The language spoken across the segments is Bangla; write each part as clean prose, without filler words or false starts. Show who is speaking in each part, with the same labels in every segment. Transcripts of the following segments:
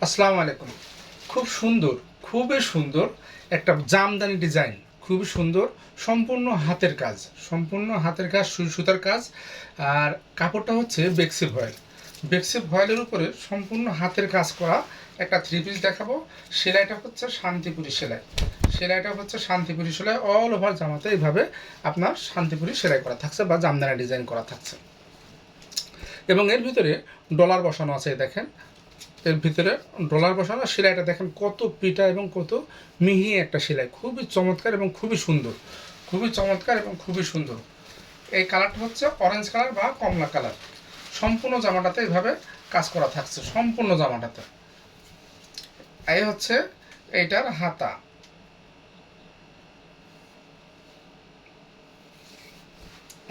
Speaker 1: আসসালামু আলাইকুম। খুব সুন্দর, খুবই সুন্দর একটা জামদানি ডিজাইন, খুবই সুন্দর, সম্পূর্ণ হাতের কাজ, সম্পূর্ণ হাতের কাজ, সুই সুতার কাজ। আর কাপড়টা হচ্ছে বেক্সি ভয়েল, বেক্সি ভয়েলের উপরে সম্পূর্ণ হাতের কাজ করা একটা থ্রি পিস দেখাবো। সেলাইটা হচ্ছে শান্তিপুরি সেলাই, সেলাইটা হচ্ছে শান্তিপুরি সেলাই। অল ওভার জামাতে এইভাবে আপনার শান্তিপুরি সেলাই করা থাকছে বা জামদানি ডিজাইন করা থাকছে, এবং এর ভিতরে ডলার বসানো আছে। দেখেন, এর ভিতরে ডলার বসানো। সেলাইটা দেখেন কত পিটা এবং কত মিহি একটা সেলাই, খুবই চমৎকার এবং খুবই সুন্দর, খুবই চমৎকার এবং খুবই সুন্দর। এই কালারটা হচ্ছে অরেঞ্জ কালার বা কমলা কালার। সম্পূর্ণ জামাটাতে এইভাবে কাজ করা থাকছে, সম্পূর্ণ জামাটাতে। এই হচ্ছে এইটার হাতা,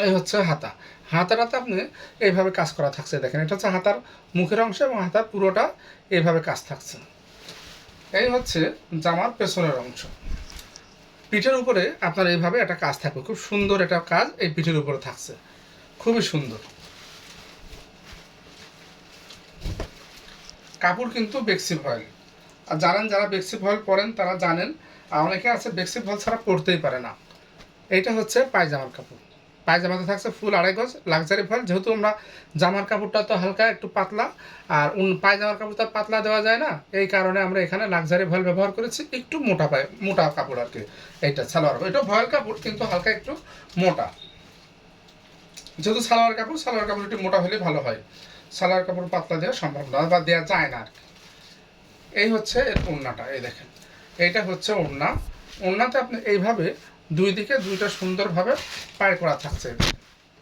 Speaker 1: এই হচ্ছে হাতা। হাতাটাতে আপনি এইভাবে কাজ করা থাকছে। দেখেন, এটা হচ্ছে হাতার মুখের অংশ এবং হাতার পুরোটা এইভাবে কাজ থাকছে। এই হচ্ছে জামার পেছনের অংশ। পিঠের উপরে আপনার এইভাবে একটা কাজ থাকবে, খুব সুন্দর একটা কাজ এই পিঠের উপরে থাকছে, খুবই সুন্দর। কাপড় কিন্তু বেক্সি ভয়েল, আর জানেন যারা বেক্সি ভয়েল পরেন তারা জানেন। আর অনেকে আছে বেক্সি ভয়েল ছাড়া পরতেই পারে না। এইটা হচ্ছে পায়জামার কাপড়, পায়জামাতে থাকছে ফুল 2.5 গজ লাক্সারি ভয়েল। যেহেতু আমরা জামার কাপড়টা তো হালকা একটু পাতলা, আর পায়জামার কাপড় তো পাতলা দেওয়া যায় না, এই কারণে আমরা এখানে লাক্সারি ভয়েল ব্যবহার করেছি, একটু মোটা মোটা কাপড় আর কি। এইটা সালোয়ার, এটা ভয়েল কাপড় কিন্তু হালকা একটু মোটা। যেহেতু সালোয়ার কাপড়, সালোয়ার কাপড় একটু মোটা হলে ভালো হয়, সালোয়ার কাপড় পাতলা দেওয়া সম্ভব না বা দেওয়া যায় না আর কি। এই হচ্ছে এর ওড়নাটা, এই দেখেন, এইটা হচ্ছে ওড়না। ওড়নাতে আপনি এইভাবে দুই দিকে দুইটা সুন্দরভাবে পায়ের করা থাকছে।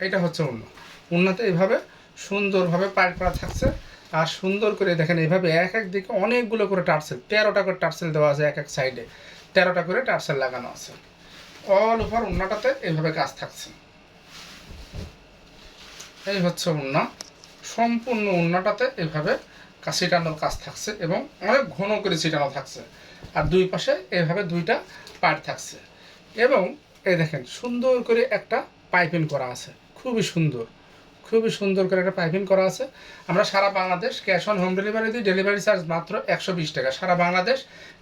Speaker 1: এটা হচ্ছে ওড়না, ওড়নাতে এইভাবে সুন্দরভাবে পায়ের করা থাকছে। আর সুন্দর করে দেখেন এইভাবে এক এক দিকে অনেকগুলো করে টার্সেল, 13টা করে টার্সেল দেওয়া আছে, এক এক সাইডে 13টা করে টার্সেল লাগানো আছে। অল ওভার ওড়নাটাতে এইভাবে কাজ থাকছে। এই হচ্ছে ওড়না, সম্পূর্ণ ওড়নাটাতে এভাবে ছিটানোর কাজ থাকছে এবং অনেক ঘন করে ছিটানো থাকছে। আর দুই পাশে এভাবে দুইটা পার্ট থাকছে, এবং এই দেখেন সুন্দর করে একটা পাইপিং করা আছে, খুবই সুন্দর, খুবই সুন্দর করে একটা পাইপিং করা আছে। আমরা সারা Bangladesh cash on home delivery দিই, ডেলিভারি চার্জ মাত্র 120 টাকা। সারা বাংলাদেশ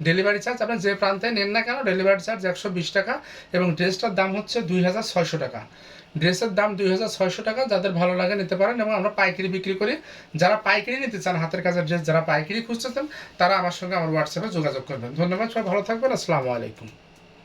Speaker 1: ডেলিভারি চার্জ, আপনি যে প্রান্তে নেন না কেন ডেলিভারি চার্জ 120 টাকা। এবং ড্রেসটার দাম হচ্ছে 2600 টাকা, ড্রেসের দাম 2600 টাকা। যাদের ভালো লাগে নিতে পারেন, এবং আমরা পাইকারি বিক্রি করি। যারা পাইকারি নিতে চান হাতের কাজের ড্রেস, যারা পাইকারি খুঁজতেছেন, তারা আমার সঙ্গে আমার হোয়াটসঅ্যাপে যোগাযোগ করবেন। ধন্যবাদ, সবাই ভালো থাকবেন। আসসালামু আলাইকুম।